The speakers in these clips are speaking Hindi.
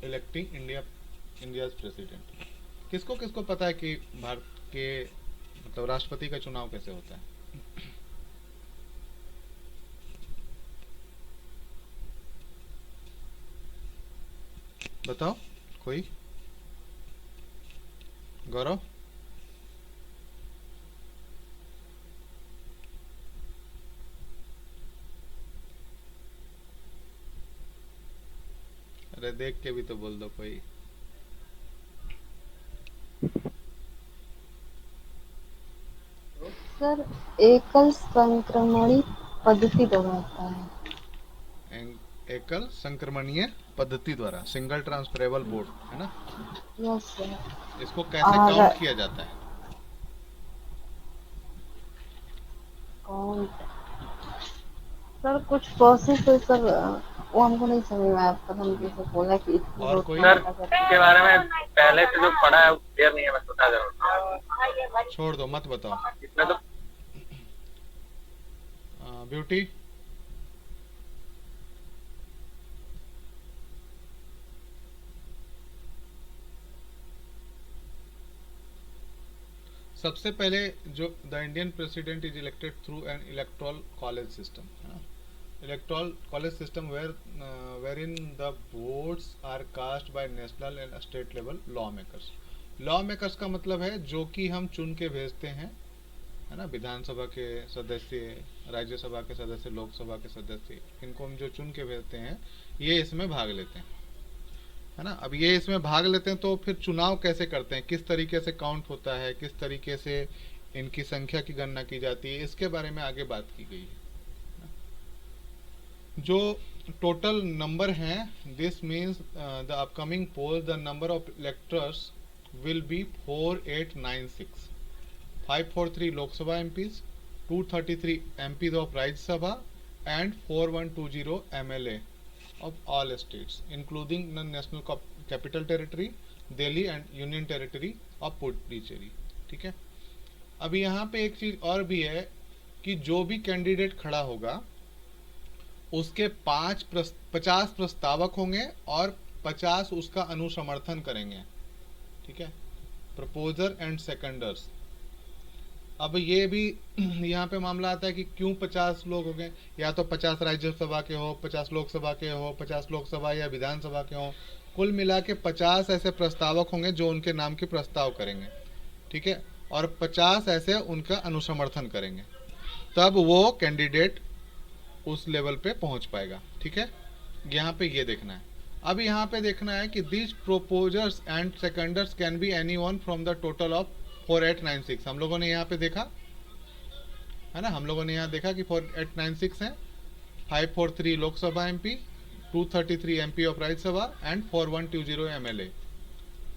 Electing India president. किसको किसको पता है कि भारत के मतलब राष्ट्रपति का चुनाव कैसे होता है? बताओ कोई। गौरव। अरे देख के भी तो बोल दो कोई। सर, एकल संक्रमणी पद्धति द्वारा होता है। एकल संक्रमणीय पद्धति द्वारा, सिंगल ट्रांसफरेबल बोर्ड, है ना? Yes sir. इसको कैसे और काउंट किया जाता है? कौन सर, कुछ प्रोसेस है सर, वो हमको नहीं समझ में आया, पता नहीं कैसे बोला कि इतने और वोट कोई? का सर पता इसके करते बारे में पहले से जो पढ़ा है वो क्लियर नहीं है, मैं बता दे रहा हूँ। छोड़ दो, मत बताओ। इसमें तो ब्यूटी। सबसे पहले जो the Indian president is elected through an electoral college system, है ना? Electoral college system where in the votes are cast by national and state level law makers. Law makers का मतलब है जो कि हम चुन के भेजते हैं, है ना? विधानसभा के सदस्य, राज्यसभा के सदस्य, लोकसभा के सदस्य, इनको हम जो चुन के भेजते हैं, ये इसमें भाग लेते हैं, है ना? अब ये इसमें भाग लेते हैं तो फिर चुनाव कैसे करते हैं, किस तरीके से काउंट होता है, किस तरीके से इनकी संख्या की गणना की जाती है, इसके बारे में आगे बात की गई है। जो टोटल नंबर हैं, this means the upcoming poll, the number of electors will be 4896। 543 Lok Sabha MPs, 233 MPs of Rajya Sabha and 4120 MLA of all states including non-national capital territory Delhi and union territory of Puducherry. ठीक है। अब यहाँ पे एक चीज और भी है कि जो भी कैंडिडेट खड़ा होगा उसके 50 प्रस्तावक होंगे और 50 उसका अनुसमर्थन करेंगे। ठीक है, प्रपोजर एंड सेकंडर्स। अब ये भी यहाँ पे मामला आता है कि क्यों 50 लोग हो गए, या तो 50 राज्यसभा के हो, 50 लोकसभा के हो, 50 लोकसभा या विधानसभा के हो, कुल मिला के 50 ऐसे प्रस्तावक होंगे जो उनके नाम के प्रस्ताव करेंगे। ठीक है, और 50 ऐसे उनका अनुसमर्थन करेंगे, तब वो कैंडिडेट उस लेवल पे पहुंच पाएगा। ठीक है, यहाँ पे ये देखना है। अब यहाँ पे देखना है कि this proposers and seconders can be anyone from the total of 4896। हम लोगों ने यहाँ पे देखा है ना, हम लोगों ने यहाँ देखा कि 4896 है। 543 Lok Sabha MP, 233 MP of Rajya Sabha and 4120 MLA.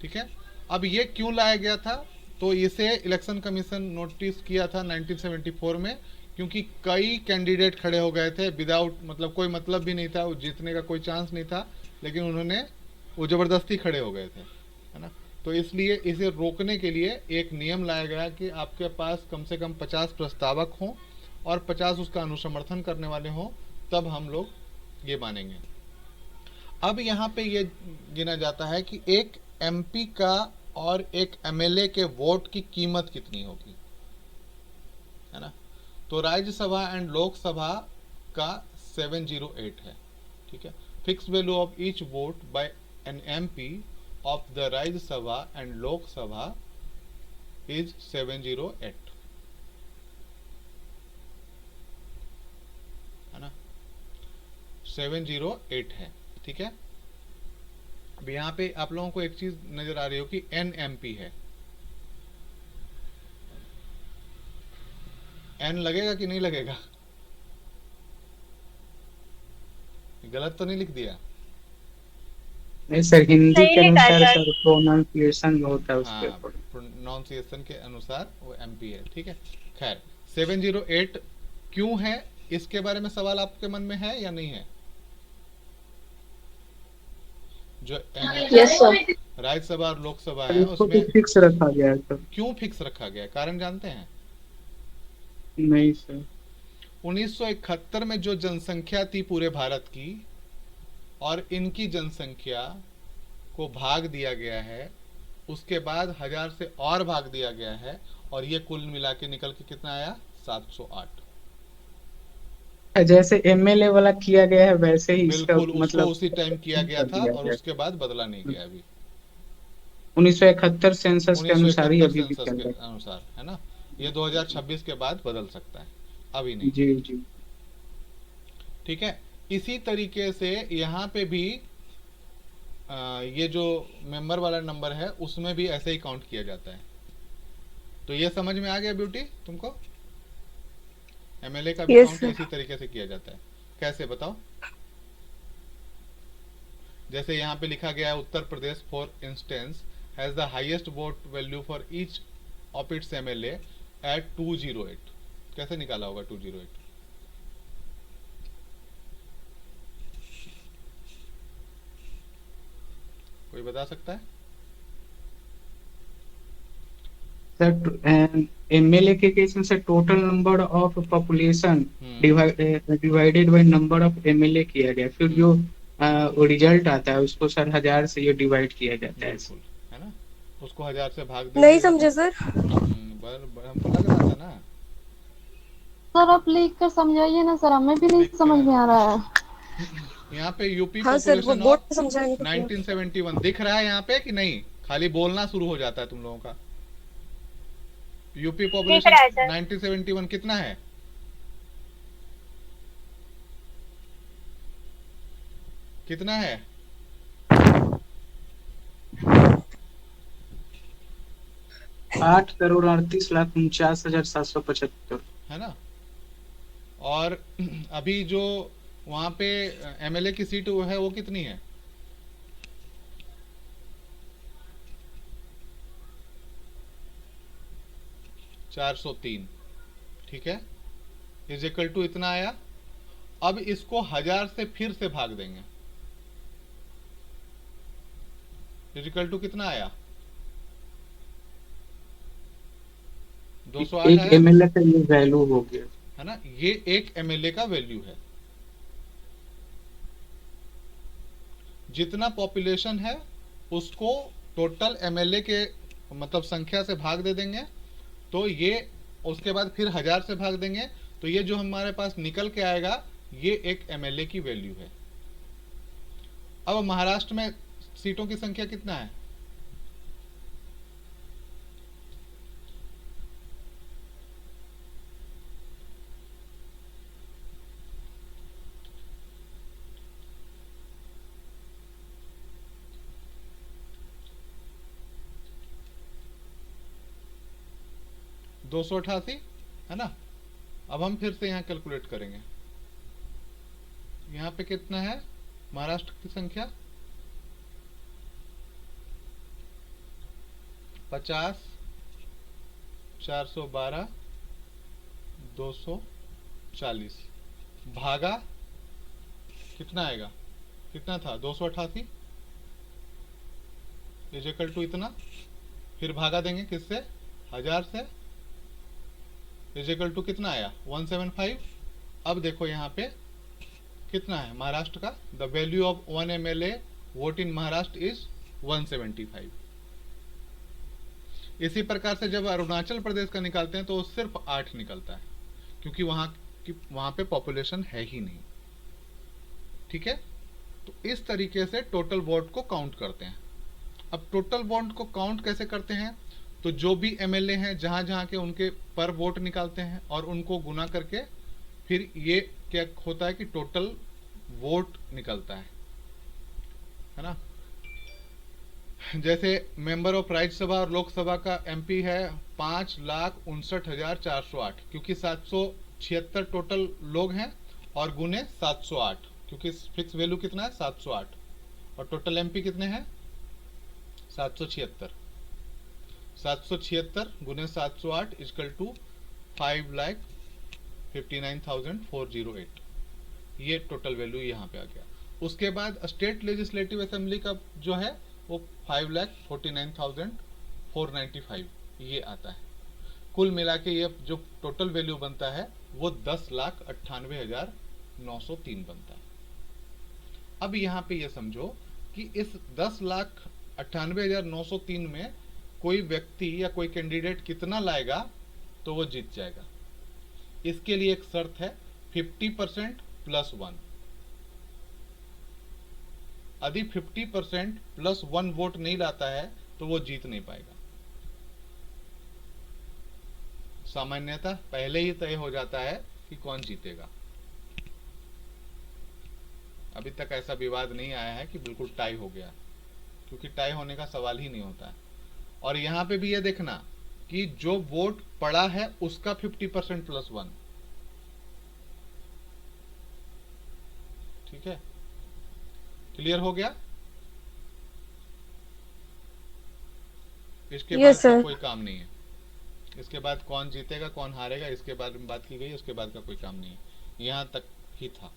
ठीक है, अब ये क्यों लाया गया था? तो इसे इलेक्शन कमीशन नोटिस किया था 1974 में, क्योंकि कई कैंडिडेट खड़े हो गए थे विदाउट मतलब, कोई मतलब भी नहीं था, वो जीतने का कोई चांस नहीं था, लेकिन उन्होंने वो जबरदस्ती खड़े हो गए थे, है ना? तो इसलिए इसे रोकने के लिए एक नियम लाया गया कि आपके पास कम से कम 50 प्रस्तावक हों और 50 उसका अनुसमर्थन करने वाले हों, तब हम लोग ये मानेंगे। अब यहाँ पे ये गिना जाता है कि एक एमपी का और एक एमएलए के वोट की कीमत कितनी होगी, है ना? तो राज्यसभा एंड लोकसभा का 708 है। ठीक है, fix value of each vote by an MP of the Rajya Sabha and Lok Sabha is 708, है ना? 708 है। ठीक है, अब यहाँ पे आप लोगों को एक चीज नजर आ रही हो कि एन एमपी है। एन लगेगा कि नहीं लगेगा? गलत तो नहीं लिख दिया? नहीं सर, हिंदी सही के लिखा है अनुसार सर। सर प्रोनाउंसिएशन होता है उसके हाँ, अकॉर्डिंग। प्रोनाउंसिएशन के अनुसार वो एमपी है। ठीक है, खैर 708 क्यों है, इसके बारे में सवाल आपके मन में है या नहीं है? जो यस सर। राज्यसभा और लोकसभा सर है इसको तो उसमें फिक्स रखा गया है सर। क्यों फिक्स रखा गया, कारण जानते हैं? नहीं सर। 1971 में जो जनसंख्या थी पूरे भारत की, और इनकी जनसंख्या को भाग दिया गया है, उसके बाद 1000 से और भाग दिया गया है, और ये कुल मिला के निकल के कितना आया? 708। जैसे एमएलए वाला किया गया है वैसे ही इसका बिल्कुल, उसको मतलब उसी टाइम किया गया कर था दिया और गया। उसके बाद बदला नहीं गया अभी। 1971 सेंसस के अनुसार ही 1971 अभी भी सेंसस चल के रहा अनुसार, है ना। ये 2026 के बाद बदल सकता है, अभी है। नहीं। जी जी। ठीक है। इसी तरीके से यहाँ पे भी ये जो मेंबर वाला नंबर है उसमें भी ऐसे ही काउंट किया जाता है। तो ये समझ में आ गया ब्यूटी तुमको? एमएलए का भी Yes, काउंट sir. इसी तरीके से किया जाता है। कैसे बताओ? जैसे यहाँ पे लिखा गया है, Uttar Pradesh for instance has the highest vote value for each of its MLA at 208। कैसे निकाला होगा 208? कोई बता सकता है? सर एमएलए के केस में sir total number of population divided by number of MLA किया गया, फिर जो रिजल्ट आता है उसको सर 1000 से ये डिवाइड किया जाता है। बिल्कुल, है ना। उसको 1000 से भाग नहीं दीजिएगा। समझे सर। हमको लग रहा था ना। सर आप लिख कर समझाइए ना सर, हमें भी नहीं लिख समझ कर- में आ रहा है। यहाँ पे यूपी हाँ सर, वो पॉपुलेशन बोर्ड ऑफ पे समझाएंगे तो क्लियर। 1971 दिख रहा है यहाँ पे कि नहीं? खाली बोलना शुरू हो जाता है तुम लोगों का। यूपी पॉपुलेशन 1971 कितना है? कितना है? 8,38,49,775, है ना। और अभी जो वहां पे एमएलए की सीट वो है, वो कितनी है? $403। ठीक है, इज इक्वल टू इतना आया। अब इसको 1000 से फिर से भाग देंगे, इज इक्वल टू कितना आया? 208 एक आया, एमएलए का ये वैल्यू हो गया, है ना। ये एक एमएलए का वैल्यू है। जितना पॉपुलेशन है उसको टोटल एमएलए के मतलब संख्या से भाग दे देंगे, तो ये उसके बाद फिर 1000 से भाग देंगे, तो ये जो हमारे पास निकल के आएगा ये एक एमएलए की वैल्यू है। अब महाराष्ट्र में सीटों की संख्या कितना है? दो 288, है ना। अब हम फिर से यहाँ कैलकुलेट करेंगे। यहाँ पे कितना है महाराष्ट्र की संख्या? 50, 412, 240 भागा कितना आएगा? कितना था? 288 इज इक्वल टू इतना, फिर भागा देंगे किससे? 1000 से, इज इक्वल टू कितना आया? 175। अब देखो यहाँ पे कितना है महाराष्ट्र का? The value of 1 MLA vote in Maharashtra is 175। इसी प्रकार से जब अरुणाचल प्रदेश का निकालते हैं तो सिर्फ 8 निकलता है, क्योंकि वहां पे पॉपुलेशन है ही नहीं। ठीक है, तो इस तरीके से टोटल वोट को काउंट करते हैं। अब टोटल वोट को काउंट कैसे करते हैं? तो जो भी एमएलए हैं जहां जहां के उनके पर वोट निकालते हैं और उनको गुना करके फिर ये क्या होता है कि टोटल वोट निकलता है ना। जैसे मेंबर ऑफ राज्यसभा और लोकसभा का एमपी है 5,59,408, क्योंकि 776 टोटल लोग हैं और गुने 708, क्योंकि फिक्स वैल्यू कितना है? 708, और टोटल एमपी कितने हैं? 776। 776 गुने 708 इक्वल टू 5,59,408। ये टोटल वैल्यू यहाँ पे आ गया। उसके बाद स्टेट लेजिस्लेटिव असेंबली का जो है वो 5,49,495 ये आता है। कुल मिला के ये जो टोटल वैल्यू बनता है वो 10,98,903 बनता है। अब यहाँ पे ये समझो कि इस 10,98,903 में कोई व्यक्ति या कोई कैंडिडेट कितना लाएगा तो वो जीत जाएगा। इसके लिए एक शर्त है 50% प्लस 1। यदि 50% प्लस 1 वोट नहीं लाता है तो वो जीत नहीं पाएगा। सामान्यतः पहले ही तय हो जाता है कि कौन जीतेगा। अभी तक ऐसा विवाद नहीं आया है कि बिल्कुल टाई हो गया, क्योंकि टाई होने का सवाल ही नहीं होता है। और यहां पे भी ये देखना कि जो वोट पड़ा है उसका 50% प्लस 1। ठीक है, क्लियर हो गया। इसके बाद का कोई काम नहीं है। इसके बाद कौन जीतेगा कौन हारेगा इसके बारे में बात की गई, उसके बाद का कोई काम नहीं है। यहां तक ही था।